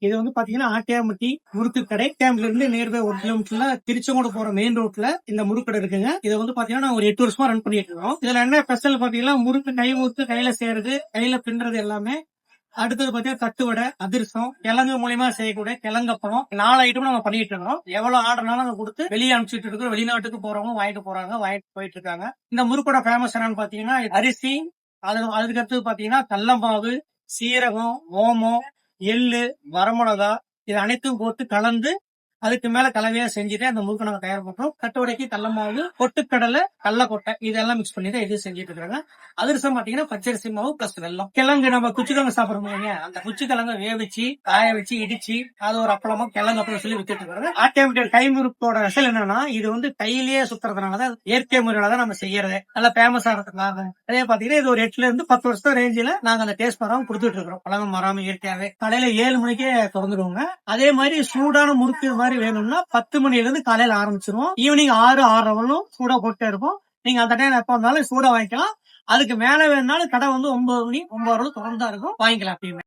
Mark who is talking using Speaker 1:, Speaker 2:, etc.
Speaker 1: இது வந்து பாத்தீங்கன்னா ஆட்டியாம்பட்டி முறுக்கு கடை. ஆட்டியாம்பட்டில இருந்து நேர்வே 1 கிலோமீட்டர்ல திருச்செங்கோடு போற மெயின் ரோட்ல இந்த முறுக்கடை இருக்குங்க. இதை வந்து பாத்தீங்கன்னா ஒரு 8 வருஷமா ரன் பண்ணிட்டு இருக்கோம். இதுல என்ன ஸ்பெஷல் பாத்தீங்கன்னா முறுக்கு கை முறுக்கு கையில செய்யறது, கையில பின்றது எல்லாமே. அடுத்தது பாத்தீங்கன்னா தட்டுவடை, அதிரசம், கிழங்கு மூலியமா செய்யக்கூடிய கிழங்கப்பம் 4 ஐட்டம் நம்ம பண்ணிட்டு இருக்கோம். எவ்வளவு ஆர்டர்னாலும் நம்ம கொடுத்து வெளியே அனுப்பிச்சுட்டு இருக்கோம். வெளிநாட்டுக்கு போறவங்க வாங்கிட்டு போறாங்க, வாங்கிட்டு போயிட்டு இருக்காங்க. இந்த முறுக்கோட ஃபேமஸ் என்னன்னு பாத்தீங்கன்னா அரிசி, அதுக்கு அடுத்தது பாத்தீங்கன்னா கடலமாவு, சீரகம், ஓமம், எள்ளு, வரமிளகா இது அனைத்தும் போட்டு கலந்து அதுக்கு மேல கலவையா செஞ்சுட்டு அந்த முறுக்கு நாங்க தயார் பண்றோம். கட்டுவடைக்கு கடலமாவு, பொட்டுக்கடலை, கடலக்கொட்டை இதெல்லாம் மிக்ஸ் பண்ணி தான் இது செஞ்சுட்டு இருக்காங்க. அதிரசம் பாத்தீங்கன்னா பச்சரிசி மாவு பிளஸ் வெல்லம். கிழங்கு நம்ம குச்சிக்கிழங்கு சாப்பிடுறோம், அந்த குச்சிக்கிழங்க வேவிச்சு காய வச்சு இடிச்சு அது ஒரு அப்பளமா கிழங்கு அப்பளம் சொல்லி வித்துட்டு இருக்காங்க. ஆட்டோமேட்டிக் கை முறுக்கோட ஸ்பெஷல் என்னன்னா இது வந்து கையிலேயே சுத்துறதுனாலதான் இயற்கை முறையில தான் நம்ம செய்யறது நல்லா ஃபேமஸ் ஆகிறதுக்காக. அதே பாத்தீங்கன்னா இது ஒரு 8ல இருந்து 10 வருஷம் ரேஞ்சில நாங்க அந்த டேஸ்ட் பராம கொடுத்துட்டு இருக்கிறோம். பழங்க மராம இயற்கையாவே காலையில 7 மணிக்கே திறந்துருவோங்க. அதே மாதிரி சூடான முறுக்கு மாதிரி வேணும்னா 10 மணில இருந்து காலையில ஆரம்பிச்சிருவோம். ஈவினிங் 6 6:30 சூடா போட்டே இருப்போம். நீங்க அந்த டைம் எப்ப வந்தாலும் சூடா வாங்கிக்கலாம். அதுக்கு மேல வேணும்னாலும் கடை வந்து 9 மணி 9 திறந்தா இருக்கும், வாங்கிக்கலாம் எப்பயுமே.